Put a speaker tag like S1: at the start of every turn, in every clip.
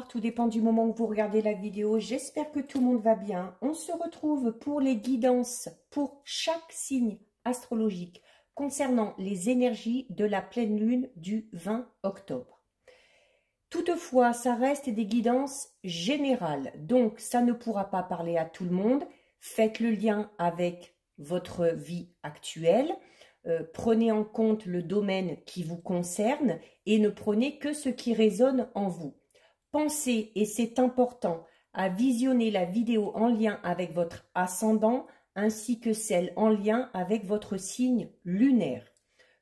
S1: tout dépend du moment où vous regardez la vidéo. J'espère que tout le monde va bien. On se retrouve pour les guidances pour chaque signe astrologique concernant les énergies de la pleine lune du 20 octobre. Toutefois, ça reste des guidances générales, donc ça ne pourra pas parler à tout le monde. Faites le lien avec votre vie actuelle. Prenez en compte le domaine qui vous concerne et ne prenez que ce qui résonne en vous. Pensez, et c'est important, à visionner la vidéo en lien avec votre ascendant ainsi que celle en lien avec votre signe lunaire.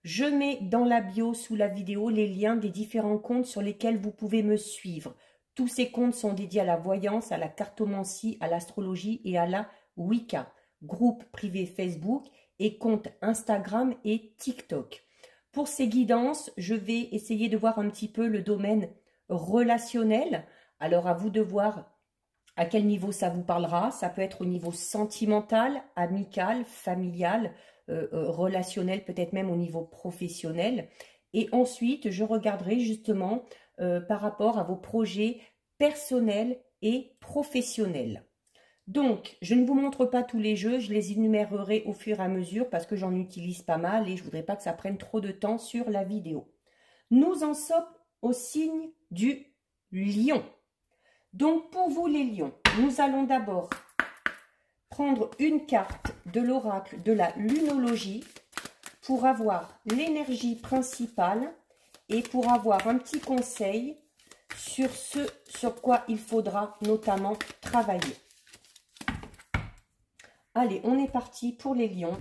S1: Je mets dans la bio sous la vidéo les liens des différents comptes sur lesquels vous pouvez me suivre. Tous ces comptes sont dédiés à la voyance, à la cartomancie, à l'astrologie et à la Wicca. Groupe privé Facebook et compte Instagram et TikTok. Pour ces guidances, je vais essayer de voir un petit peu le domaine relationnel. Alors à vous de voir à quel niveau ça vous parlera. Ça peut être au niveau sentimental, amical, familial, relationnel, peut-être même au niveau professionnel. Et ensuite, je regarderai justement par rapport à vos projets personnels et professionnels. Donc, je ne vous montre pas tous les jeux, je les énumérerai au fur et à mesure parce que j'en utilise pas mal et je ne voudrais pas que ça prenne trop de temps sur la vidéo. Nous en sommes au signe du lion. Donc, pour vous les lions, nous allons d'abord prendre une carte de l'oracle de la lunologie pour avoir l'énergie principale et pour avoir un petit conseil sur ce sur quoi il faudra notamment travailler. Allez, on est parti pour les lions.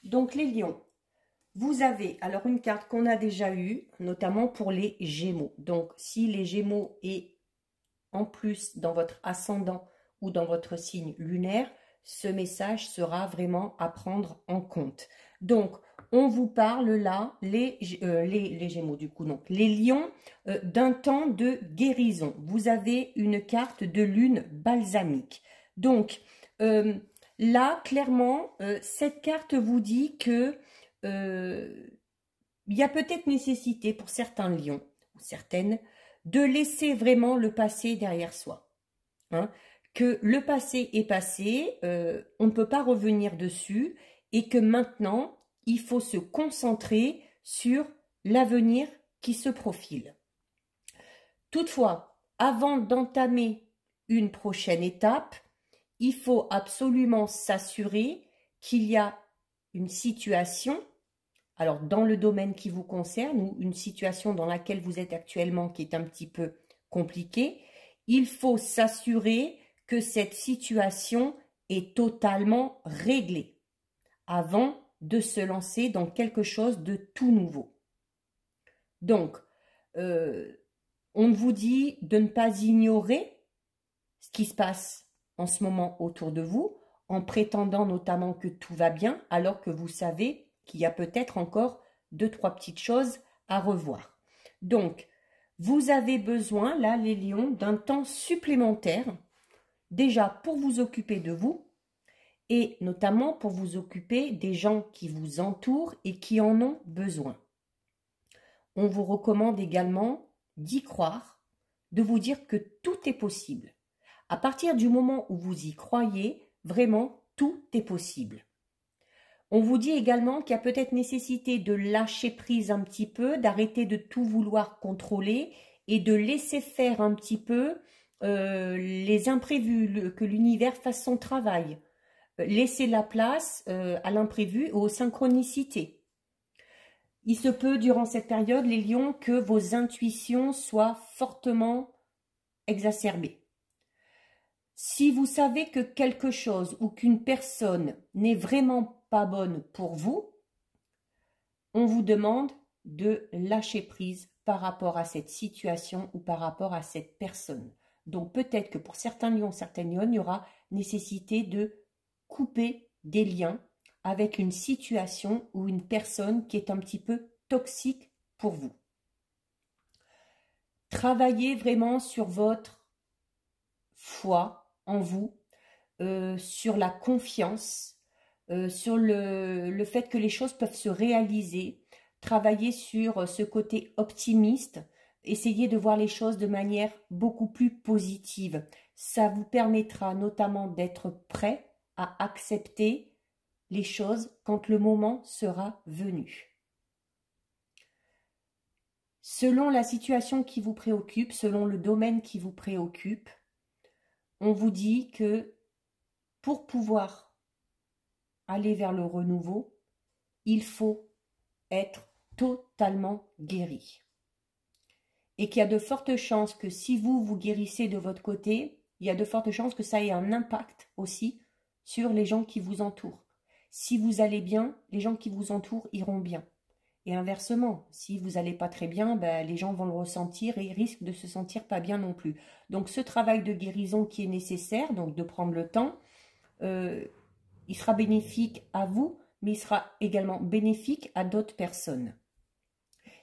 S1: Donc, les lions, vous avez alors une carte qu'on a déjà eue, notamment pour les gémeaux. Donc, si les gémeaux est en plus dans votre ascendant ou dans votre signe lunaire, ce message sera vraiment à prendre en compte. Donc, on vous parle là, les gémeaux du coup, non, les lions, d'un temps de guérison. Vous avez une carte de lune balsamique. Donc, là, clairement, cette carte vous dit que il y a peut-être nécessité pour certains lions, ou certaines, de laisser vraiment le passé derrière soi. Hein, que le passé est passé, on ne peut pas revenir dessus, et que maintenant, il faut se concentrer sur l'avenir qui se profile. Toutefois, avant d'entamer une prochaine étape, il faut absolument s'assurer qu'il y a une situation, alors dans le domaine qui vous concerne ou une situation dans laquelle vous êtes actuellement qui est un petit peu compliquée, il faut s'assurer que cette situation est totalement réglée avant de se lancer dans quelque chose de tout nouveau. Donc, on vous dit de ne pas ignorer ce qui se passe en ce moment autour de vous, en prétendant notamment que tout va bien, alors que vous savez qu'il y a peut-être encore 2-3 petites choses à revoir. Donc, vous avez besoin, là, les lions, d'un temps supplémentaire, déjà pour vous occuper de vous, et notamment pour vous occuper des gens qui vous entourent et qui en ont besoin. On vous recommande également d'y croire, de vous dire que tout est possible. À partir du moment où vous y croyez, vraiment, tout est possible. On vous dit également qu'il y a peut-être nécessité de lâcher prise un petit peu, d'arrêter de tout vouloir contrôler et de laisser faire un petit peu les imprévus, que l'univers fasse son travail. Laisser la place à l'imprévu et aux synchronicités. Il se peut, durant cette période, les lions, que vos intuitions soient fortement exacerbées. Si vous savez que quelque chose ou qu'une personne n'est vraiment pas bonne pour vous, on vous demande de lâcher prise par rapport à cette situation ou par rapport à cette personne. Donc peut-être que pour certains lions, certaines lionnes, il y aura nécessité de couper des liens avec une situation ou une personne qui est un petit peu toxique pour vous. Travaillez vraiment sur votre foi en vous, sur la confiance, sur le fait que les choses peuvent se réaliser. Travailler sur ce côté optimiste essayez de voir les choses de manière beaucoup plus positive. Ça vous permettra notamment d'être prêt à accepter les choses quand le moment sera venu. Selon la situation qui vous préoccupe, selon le domaine qui vous préoccupe, on vous dit que pour pouvoir aller vers le renouveau, il faut être totalement guéri. Et qu'il y a de fortes chances que si vous guérissez de votre côté, il y a de fortes chances que ça ait un impact aussi sur les gens qui vous entourent. Si vous allez bien, les gens qui vous entourent iront bien. Et inversement, si vous n'allez pas très bien, ben, les gens vont le ressentir et risquent de se sentir pas bien non plus. Donc ce travail de guérison qui est nécessaire, donc de prendre le temps, il sera bénéfique à vous, mais il sera également bénéfique à d'autres personnes.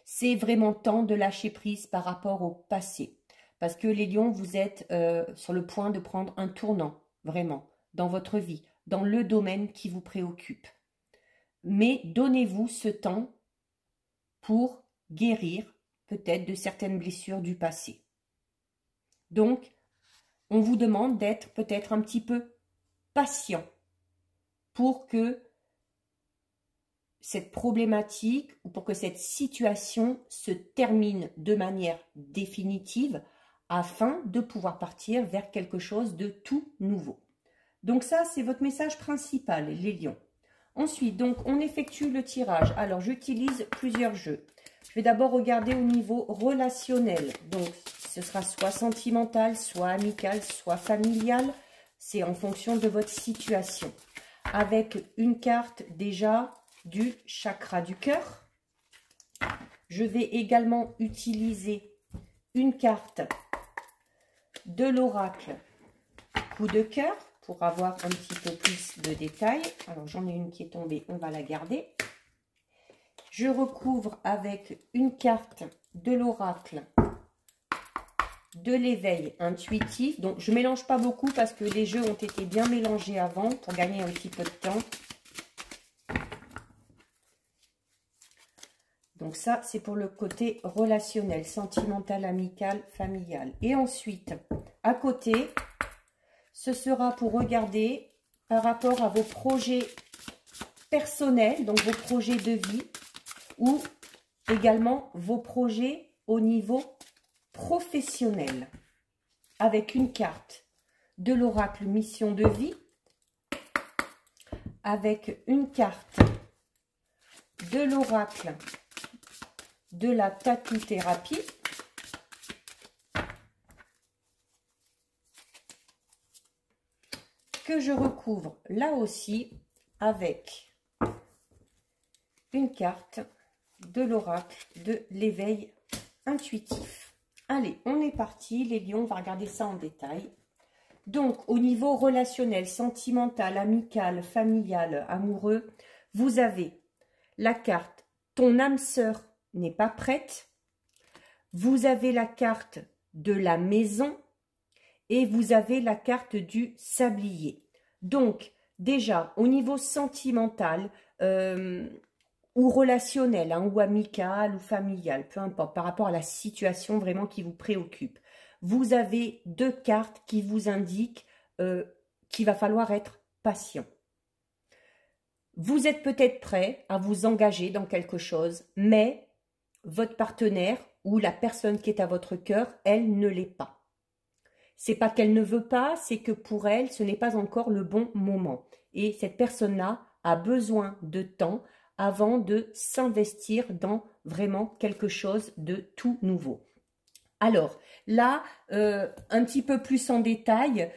S1: C'est vraiment temps de lâcher prise par rapport au passé. Parce que les lions, vous êtes sur le point de prendre un tournant, vraiment, dans votre vie, dans le domaine qui vous préoccupe. Mais donnez-vous ce temps pour guérir peut-être de certaines blessures du passé. Donc, on vous demande d'être peut-être un petit peu patient pour que cette problématique ou pour que cette situation se termine de manière définitive afin de pouvoir partir vers quelque chose de tout nouveau. Donc ça, c'est votre message principal, les lions. Ensuite, donc, on effectue le tirage. Alors, j'utilise plusieurs jeux. Je vais d'abord regarder au niveau relationnel. Donc, ce sera soit sentimental, soit amical, soit familial. C'est en fonction de votre situation. Avec une carte déjà du chakra du cœur. Je vais également utiliser une carte de l'oracle coup de cœur pour avoir un petit peu plus de détails. Alors, j'en ai une qui est tombée, on va la garder. Je recouvre avec une carte de l'oracle de l'éveil intuitif. Donc, je ne mélange pas beaucoup parce que les jeux ont été bien mélangés avant pour gagner un petit peu de temps. Donc ça, c'est pour le côté relationnel, sentimental, amical, familial. Et ensuite, à côté, ce sera pour regarder par rapport à vos projets personnels, donc vos projets de vie, ou également vos projets au niveau professionnel. Avec une carte de l'oracle mission de vie, avec une carte de l'oracle de la tatou-thérapie, que je recouvre là aussi avec une carte de l'oracle de l'éveil intuitif. Allez, on est parti les lions, on va regarder ça en détail. Donc, au niveau relationnel, sentimental, amical, familial, amoureux, vous avez la carte « Ton âme sœur n'est pas prête ». Vous avez la carte de la maison et vous avez la carte du sablier. Donc, déjà, au niveau sentimental ou relationnel, hein, ou amical ou familial, peu importe, par rapport à la situation vraiment qui vous préoccupe, vous avez deux cartes qui vous indiquent qu'il va falloir être patient. Vous êtes peut-être prêt à vous engager dans quelque chose, mais votre partenaire ou la personne qui est à votre cœur, elle ne l'est pas. C'est pas qu'elle ne veut pas, c'est que pour elle, ce n'est pas encore le bon moment. Et cette personne-là a besoin de temps avant de s'investir dans vraiment quelque chose de tout nouveau. Alors, là, un petit peu plus en détail,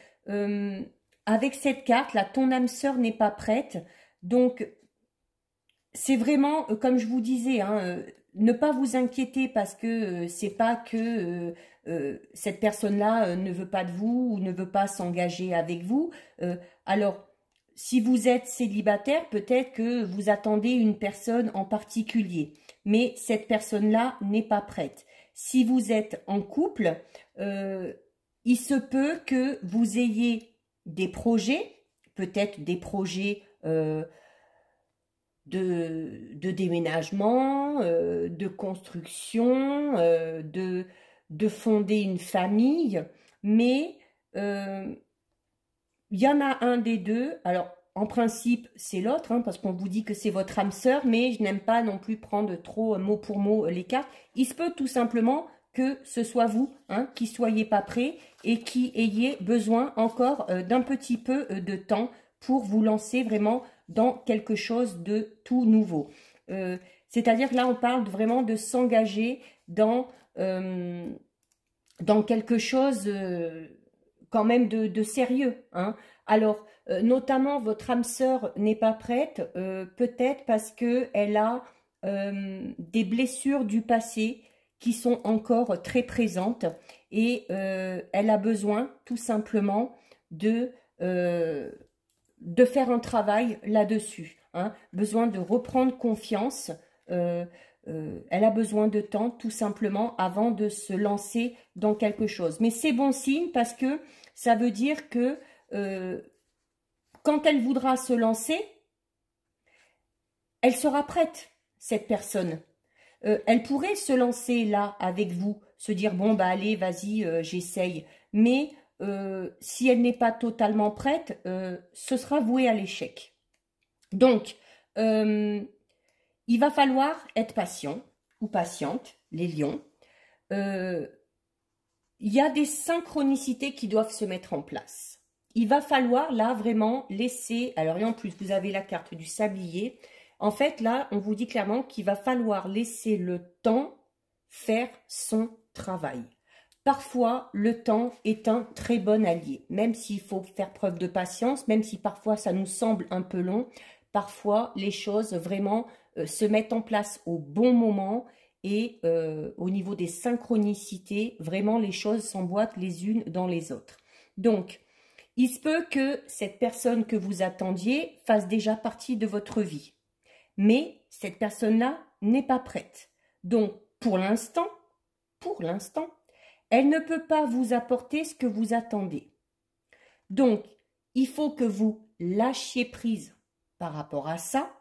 S1: avec cette carte, là, ton âme sœur n'est pas prête. Donc, c'est vraiment, comme je vous disais, hein, ne pas vous inquiéter parce que c'est pas que cette personne-là ne veut pas de vous ou ne veut pas s'engager avec vous. Alors, si vous êtes célibataire, peut-être que vous attendez une personne en particulier, mais cette personne-là n'est pas prête. Si vous êtes en couple, il se peut que vous ayez des projets, peut-être des projets de déménagement, de construction, de fonder une famille, mais il y en a un des deux. Alors, en principe, c'est l'autre, hein, parce qu'on vous dit que c'est votre âme sœur, mais je n'aime pas non plus prendre trop mot pour mot les cartes. Il se peut tout simplement que ce soit vous, hein, qui soyez pas prêt et qui ayez besoin encore d'un petit peu de temps pour vous lancer vraiment dans quelque chose de tout nouveau. C'est-à-dire là, on parle vraiment de s'engager dans quelque chose quand même de sérieux, hein. Alors, notamment, votre âme sœur n'est pas prête, peut-être parce qu'elle a des blessures du passé qui sont encore très présentes et elle a besoin tout simplement de faire un travail là-dessus, hein. Besoin de reprendre confiance. Elle a besoin de temps tout simplement avant de se lancer dans quelque chose. Mais c'est bon signe parce que ça veut dire que quand elle voudra se lancer, elle sera prête, cette personne. Elle pourrait se lancer là avec vous, se dire bon bah allez vas-y j'essaye. Mais si elle n'est pas totalement prête, ce sera voué à l'échec. Donc il va falloir être patient ou patiente, les lions. Il y a des synchronicités qui doivent se mettre en place. Il va falloir là vraiment laisser, alors et en plus vous avez la carte du sablier, en fait là on vous dit clairement qu'il va falloir laisser le temps faire son travail. Parfois le temps est un très bon allié, même s'il faut faire preuve de patience, même si parfois ça nous semble un peu long, parfois les choses vraiment se mettent en place au bon moment et au niveau des synchronicités, vraiment les choses s'emboîtent les unes dans les autres. Donc, il se peut que cette personne que vous attendiez fasse déjà partie de votre vie. Mais cette personne-là n'est pas prête. Donc, pour l'instant, elle ne peut pas vous apporter ce que vous attendez. Donc, il faut que vous lâchiez prise par rapport à ça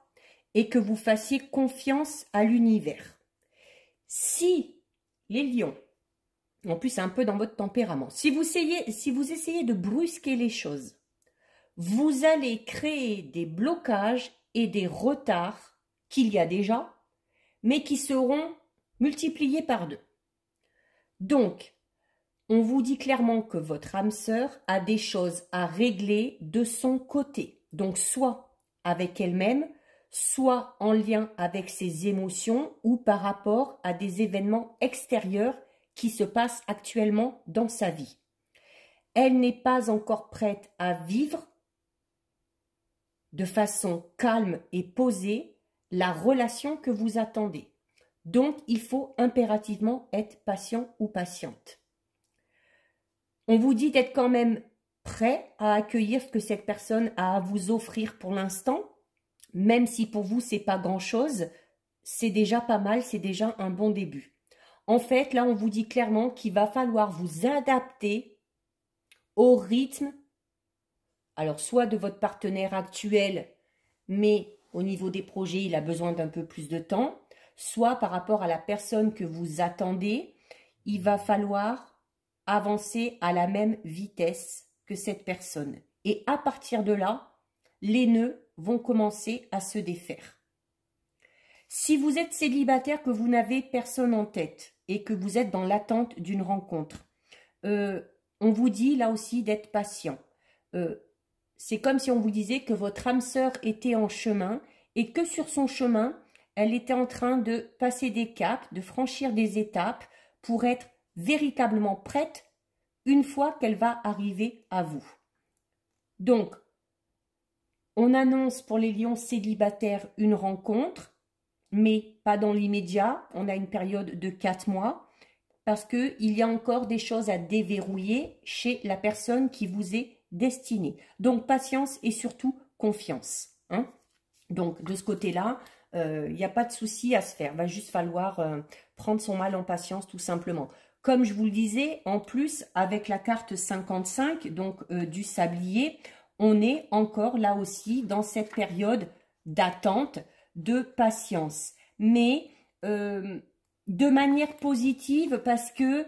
S1: et que vous fassiez confiance à l'univers. Si les lions, en plus c'est un peu dans votre tempérament, si vous essayez de brusquer les choses, vous allez créer des blocages et des retards qu'il y a déjà, mais qui seront multipliés par 2. Donc, on vous dit clairement que votre âme sœur a des choses à régler de son côté. Donc, soit avec elle-même, soit en lien avec ses émotions ou par rapport à des événements extérieurs qui se passent actuellement dans sa vie. Elle n'est pas encore prête à vivre de façon calme et posée la relation que vous attendez. Donc, il faut impérativement être patient ou patiente. On vous dit d'être quand même prêt à accueillir ce que cette personne a à vous offrir pour l'instant, même si pour vous, c'est pas grand-chose, c'est déjà pas mal, c'est déjà un bon début. En fait, là, on vous dit clairement qu'il va falloir vous adapter au rythme, alors soit de votre partenaire actuel, mais au niveau des projets, il a besoin d'un peu plus de temps, soit par rapport à la personne que vous attendez, il va falloir avancer à la même vitesse que cette personne. Et à partir de là, les nœuds vont commencer à se défaire. Si vous êtes célibataire, que vous n'avez personne en tête et que vous êtes dans l'attente d'une rencontre, on vous dit là aussi d'être patient. C'est comme si on vous disait que votre âme sœur était en chemin et que sur son chemin, elle était en train de passer des caps, de franchir des étapes pour être véritablement prête une fois qu'elle va arriver à vous. Donc, on annonce pour les lions célibataires une rencontre, mais pas dans l'immédiat. On a une période de 4 mois parce qu'il y a encore des choses à déverrouiller chez la personne qui vous est destinée. Donc, patience et surtout confiance, hein. Donc, de ce côté-là, il n'y a pas de souci à se faire. Il va juste falloir prendre son mal en patience tout simplement. Comme je vous le disais, en plus, avec la carte 55, donc du sablier, on est encore là aussi dans cette période d'attente de patience, mais de manière positive, parce que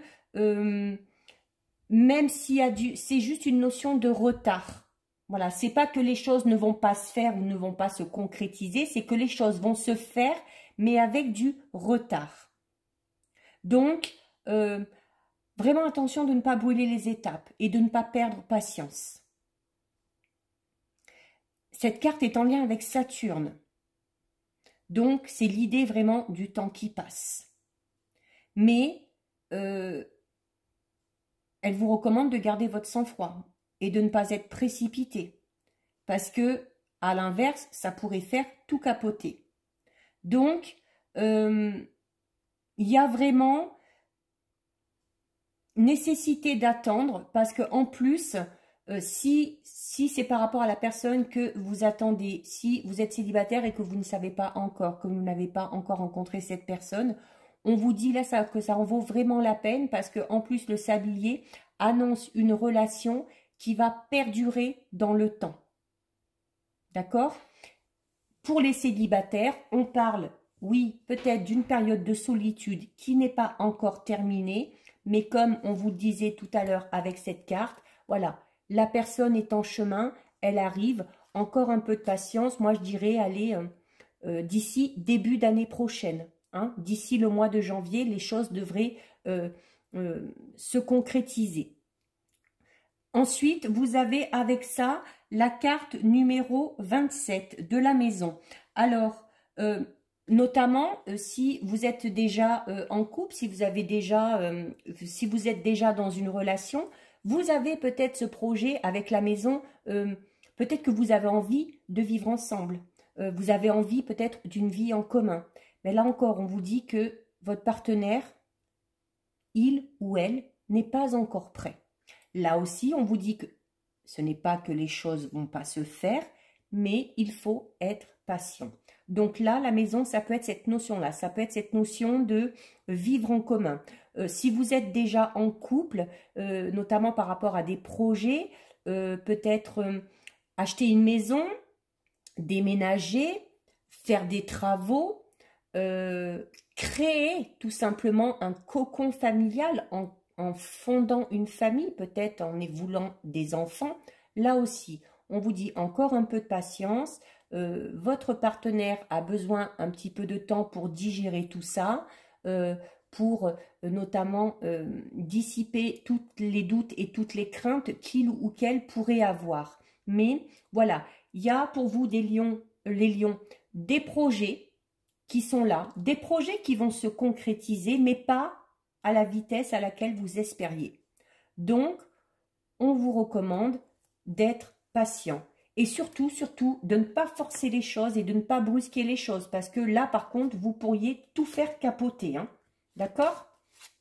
S1: même s'il y a c'est juste une notion de retard. Voilà, c'est pas que les choses ne vont pas se faire ou ne vont pas se concrétiser, c'est que les choses vont se faire, mais avec du retard. Donc, vraiment attention de ne pas brûler les étapes et de ne pas perdre patience. Cette carte est en lien avec Saturne. Donc, c'est l'idée vraiment du temps qui passe. Mais, elle vous recommande de garder votre sang-froid et de ne pas être précipité. Parce que, à l'inverse, ça pourrait faire tout capoter. Donc, il y a vraiment nécessité d'attendre parce que en plus, si c'est par rapport à la personne que vous attendez, si vous êtes célibataire et que vous ne savez pas encore, que vous n'avez pas encore rencontré cette personne, on vous dit là que ça en vaut vraiment la peine parce que en plus le sablier annonce une relation qui va perdurer dans le temps. D'accord? Pour les célibataires, on parle, oui, peut-être d'une période de solitude qui n'est pas encore terminée, mais comme on vous le disait tout à l'heure avec cette carte, voilà, la personne est en chemin, elle arrive, encore un peu de patience, moi je dirais, allez, d'ici début d'année prochaine, hein, d'ici le mois de janvier, les choses devraient se concrétiser. Ensuite, vous avez avec ça la carte numéro 27 de la maison. Alors, notamment, si vous êtes déjà en couple, si vous êtes déjà dans une relation, vous avez peut-être ce projet avec la maison, peut-être que vous avez envie de vivre ensemble. Vous avez envie peut-être d'une vie en commun. Mais là encore, on vous dit que votre partenaire, il ou elle, n'est pas encore prêt. Là aussi, on vous dit que ce n'est pas que les choses ne vont pas se faire, mais il faut être patient. Donc là, la maison, ça peut être cette notion-là, ça peut être cette notion de vivre en commun. Si vous êtes déjà en couple, notamment par rapport à des projets, peut-être acheter une maison, déménager, faire des travaux, créer tout simplement un cocon familial en fondant une famille, peut-être en voulant des enfants. Là aussi, on vous dit encore un peu de patience. Votre partenaire a besoin un petit peu de temps pour digérer tout ça, pour notamment dissiper tous les doutes et toutes les craintes qu'il ou qu'elle pourrait avoir. Mais voilà, il y a pour vous les lions, des projets qui sont là, des projets qui vont se concrétiser, mais pas à la vitesse à laquelle vous espériez. Donc, on vous recommande d'être patient. Et surtout, de ne pas forcer les choses et de ne pas brusquer les choses. Parce que là, par contre, vous pourriez tout faire capoter. Hein. D'accord?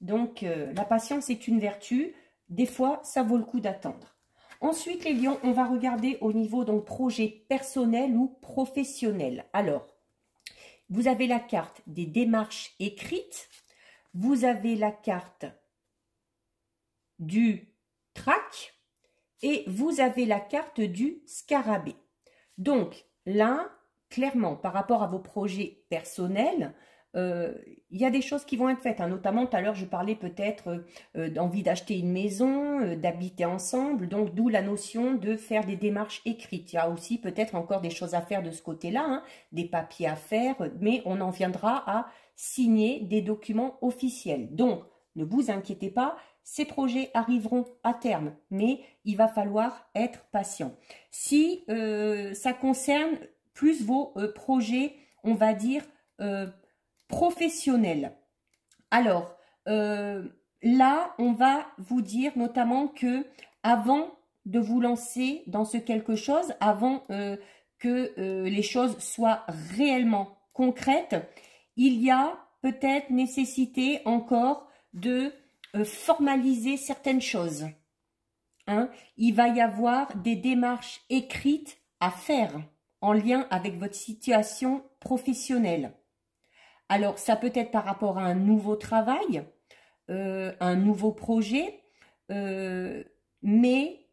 S1: Donc, la patience est une vertu. Des fois, ça vaut le coup d'attendre. Ensuite, les lions, on va regarder au niveau donc projet personnel ou professionnel. Alors, vous avez la carte des démarches écrites. Vous avez la carte du trac et vous avez la carte du scarabée. Donc là, clairement, par rapport à vos projets personnels, il y a des choses qui vont être faites. Hein. Notamment, tout à l'heure, je parlais peut-être d'envie d'acheter une maison, d'habiter ensemble. Donc, d'où la notion de faire des démarches écrites. Il y a aussi peut-être encore des choses à faire de ce côté-là, hein, des papiers à faire, mais on en viendra à signer des documents officiels. Donc, ne vous inquiétez pas, ces projets arriveront à terme, mais il va falloir être patient. Si ça concerne plus vos projets, on va dire, professionnels. Alors, là, on va vous dire notamment que avant de vous lancer dans ce quelque chose, avant que les choses soient réellement concrètes, il y a peut-être nécessité encore de formaliser certaines choses. Hein? Il va y avoir des démarches écrites à faire en lien avec votre situation professionnelle. Alors, ça peut être par rapport à un nouveau travail, un nouveau projet, mais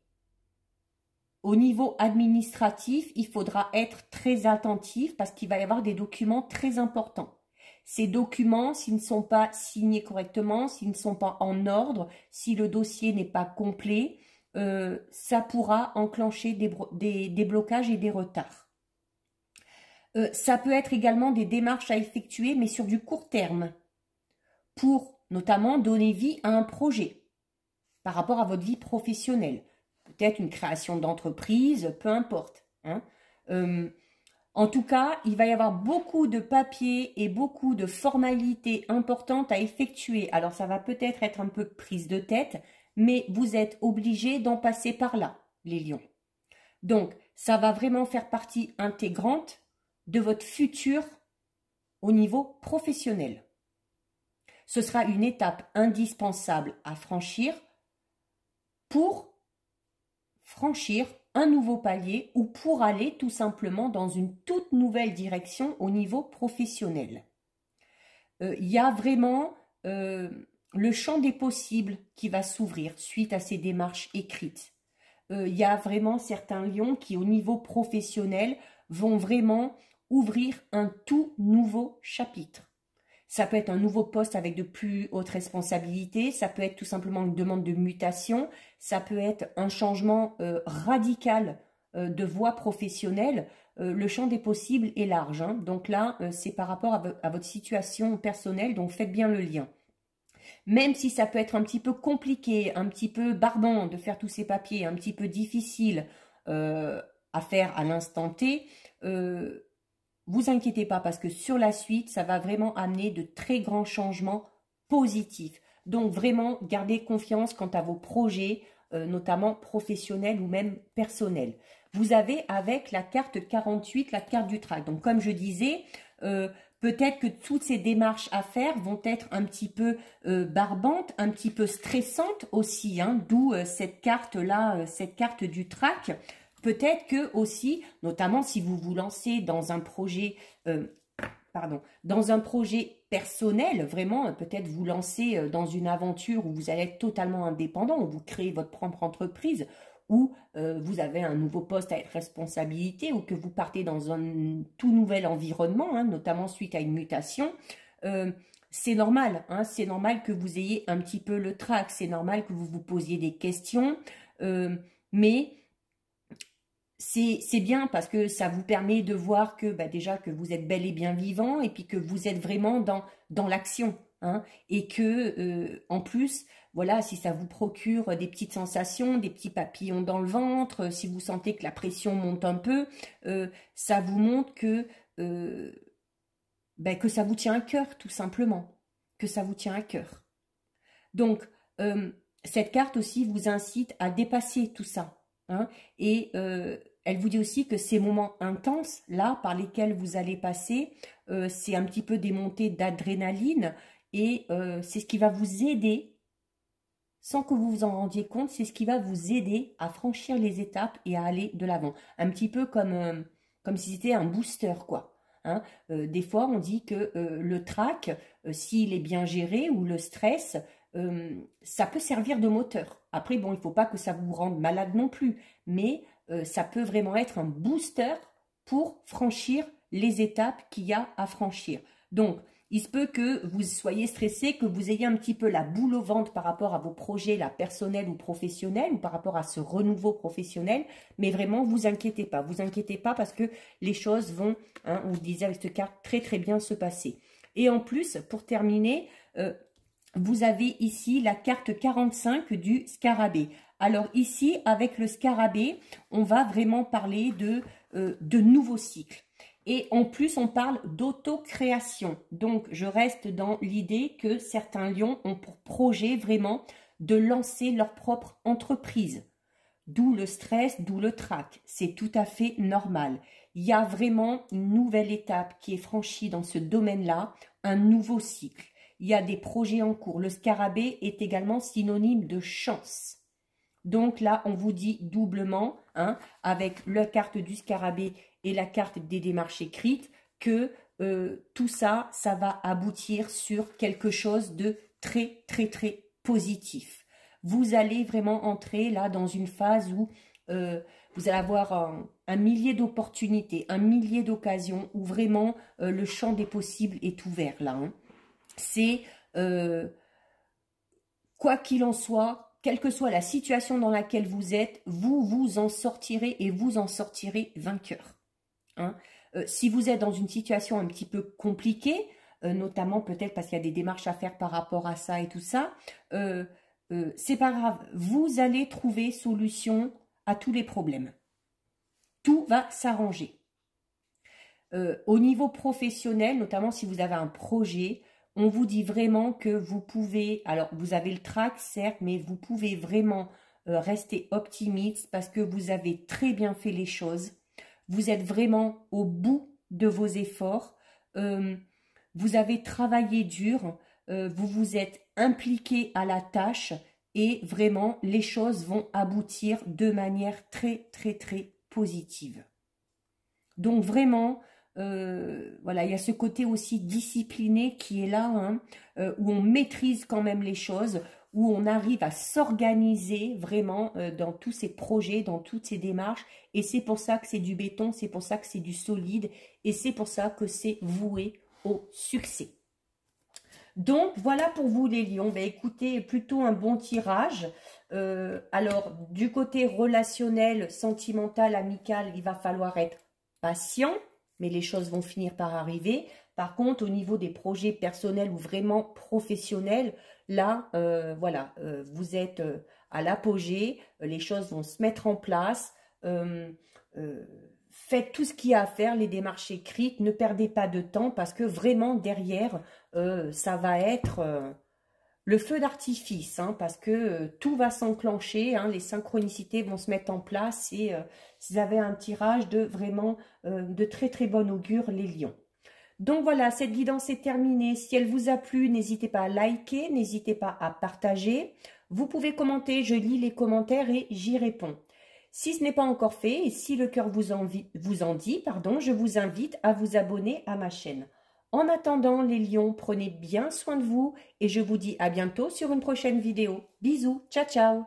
S1: au niveau administratif, il faudra être très attentif parce qu'il va y avoir des documents très importants. Ces documents, s'ils ne sont pas signés correctement, s'ils ne sont pas en ordre, si le dossier n'est pas complet, ça pourra enclencher des blocages et des retards. Ça peut être également des démarches à effectuer, mais sur du court terme, pour notamment donner vie à un projet par rapport à votre vie professionnelle. Peut-être une création d'entreprise, peu importe. Hein. En tout cas, il va y avoir beaucoup de papiers et beaucoup de formalités importantes à effectuer. Alors, ça va peut-être être un peu prise de tête, mais vous êtes obligés d'en passer par là, les lions. Donc, ça va vraiment faire partie intégrante de votre futur au niveau professionnel. Ce sera une étape indispensable à franchir pour franchir un nouveau palier ou pour aller tout simplement dans une toute nouvelle direction au niveau professionnel. Il y a vraiment le champ des possibles qui va s'ouvrir suite à ces démarches écrites. Il y a vraiment certains lions qui au niveau professionnel vont vraiment ouvrir un tout nouveau chapitre. Ça peut être un nouveau poste avec de plus hautes responsabilités, ça peut être tout simplement une demande de mutation, ça peut être un changement radical de voie professionnelle. Le champ des possibles est large. Hein. Donc là, c'est par rapport à votre situation personnelle, donc faites bien le lien. Même si ça peut être un petit peu compliqué, un petit peu barbant de faire tous ces papiers, un petit peu difficile à faire à l'instant T, vous inquiétez pas parce que sur la suite, ça va vraiment amener de très grands changements positifs. Donc vraiment, gardez confiance quant à vos projets, notamment professionnels ou même personnels. Vous avez avec la carte 48, la carte du trac. Donc comme je disais, peut-être que toutes ces démarches à faire vont être un petit peu barbantes, un petit peu stressantes aussi, hein, d'où cette carte-là, cette carte du trac. Peut-être que aussi, notamment si vous vous lancez dans un projet, dans un projet personnel, vraiment, peut-être vous lancer dans une aventure où vous allez être totalement indépendant, où vous créez votre propre entreprise, où vous avez un nouveau poste à responsabilité, ou que vous partez dans un tout nouvel environnement, hein, notamment suite à une mutation. C'est normal, hein, c'est normal que vous ayez un petit peu le trac, c'est normal que vous vous posiez des questions, mais c'est bien parce que ça vous permet de voir que déjà que vous êtes bel et bien vivant et puis que vous êtes vraiment dans l'action. Hein, et que en plus, voilà, si ça vous procure des petites sensations, des petits papillons dans le ventre, si vous sentez que la pression monte un peu, ça vous montre que ça vous tient à cœur, tout simplement. Que ça vous tient à cœur. Donc, cette carte aussi vous incite à dépasser tout ça. Hein, et elle vous dit aussi que ces moments intenses, là, par lesquels vous allez passer, c'est un petit peu des montées d'adrénaline et c'est ce qui va vous aider, sans que vous vous en rendiez compte, c'est ce qui va vous aider à franchir les étapes et à aller de l'avant. Un petit peu comme si c'était un booster, quoi. Hein, des fois, on dit que le trac, s'il est bien géré, ou le stress, ça peut servir de moteur. Après, bon, il ne faut pas que ça vous rende malade non plus, mais ça peut vraiment être un booster pour franchir les étapes qu'il y a à franchir. Donc, il se peut que vous soyez stressé, que vous ayez un petit peu la boule au ventre par rapport à vos projets, là, personnels ou professionnels, ou par rapport à ce renouveau professionnel, mais vraiment, vous inquiétez pas parce que les choses vont, hein, on vous disait avec cette carte, très très bien se passer. Et en plus, pour terminer, vous avez ici la carte 45 du scarabée. Alors ici, avec le scarabée, on va vraiment parler de nouveaux cycles. Et en plus, on parle d'autocréation. Donc, je reste dans l'idée que certains lions ont pour projet vraiment de lancer leur propre entreprise. D'où le stress, d'où le trac. C'est tout à fait normal. Il y a vraiment une nouvelle étape qui est franchie dans ce domaine-là, un nouveau cycle. Il y a des projets en cours. Le scarabée est également synonyme de chance. Donc là, on vous dit doublement, hein, avec la carte du scarabée et la carte des démarches écrites, que tout ça, ça va aboutir sur quelque chose de très, très, très positif. Vous allez vraiment entrer là dans une phase où vous allez avoir un millier d'opportunités, un millier d'occasions où vraiment le champ des possibles est ouvert là. Hein. C'est, quoi qu'il en soit, quelle que soit la situation dans laquelle vous êtes, vous vous en sortirez et vous en sortirez vainqueur. Hein. Si vous êtes dans une situation un petit peu compliquée, notamment peut-être parce qu'il y a des démarches à faire par rapport à ça et tout ça, c'est pas grave, vous allez trouver solution à tous les problèmes. Tout va s'arranger. Au niveau professionnel, notamment si vous avez un projet, on vous dit vraiment que vous pouvez, alors vous avez le trac certes, mais vous pouvez vraiment rester optimiste parce que vous avez très bien fait les choses. Vous êtes vraiment au bout de vos efforts. Vous avez travaillé dur. Vous vous êtes impliqué à la tâche et vraiment les choses vont aboutir de manière très très très positive. Donc vraiment, voilà, il y a ce côté aussi discipliné qui est là, hein, où on maîtrise quand même les choses, où on arrive à s'organiser vraiment dans tous ces projets, dans toutes ces démarches. Et c'est pour ça que c'est du béton, c'est pour ça que c'est du solide, et c'est pour ça que c'est voué au succès. Donc, voilà pour vous les lions. Ben, écoutez, plutôt un bon tirage. Alors, du côté relationnel, sentimental, amical, il va falloir être patient, mais les choses vont finir par arriver. Par contre, au niveau des projets personnels ou vraiment professionnels, là, voilà, vous êtes à l'apogée, les choses vont se mettre en place. Faites tout ce qu'il y a à faire, les démarches écrites, ne perdez pas de temps parce que vraiment derrière, ça va être le feu d'artifice, hein, parce que tout va s'enclencher, hein, les synchronicités vont se mettre en place et vous avez un tirage de vraiment de très très bon augure les lions. Donc voilà, cette guidance est terminée. Si elle vous a plu, n'hésitez pas à liker, n'hésitez pas à partager. Vous pouvez commenter, je lis les commentaires et j'y réponds. Si ce n'est pas encore fait et si le cœur vous en dit, pardon, je vous invite à vous abonner à ma chaîne. En attendant, les lions, prenez bien soin de vous et je vous dis à bientôt sur une prochaine vidéo. Bisous, ciao ciao.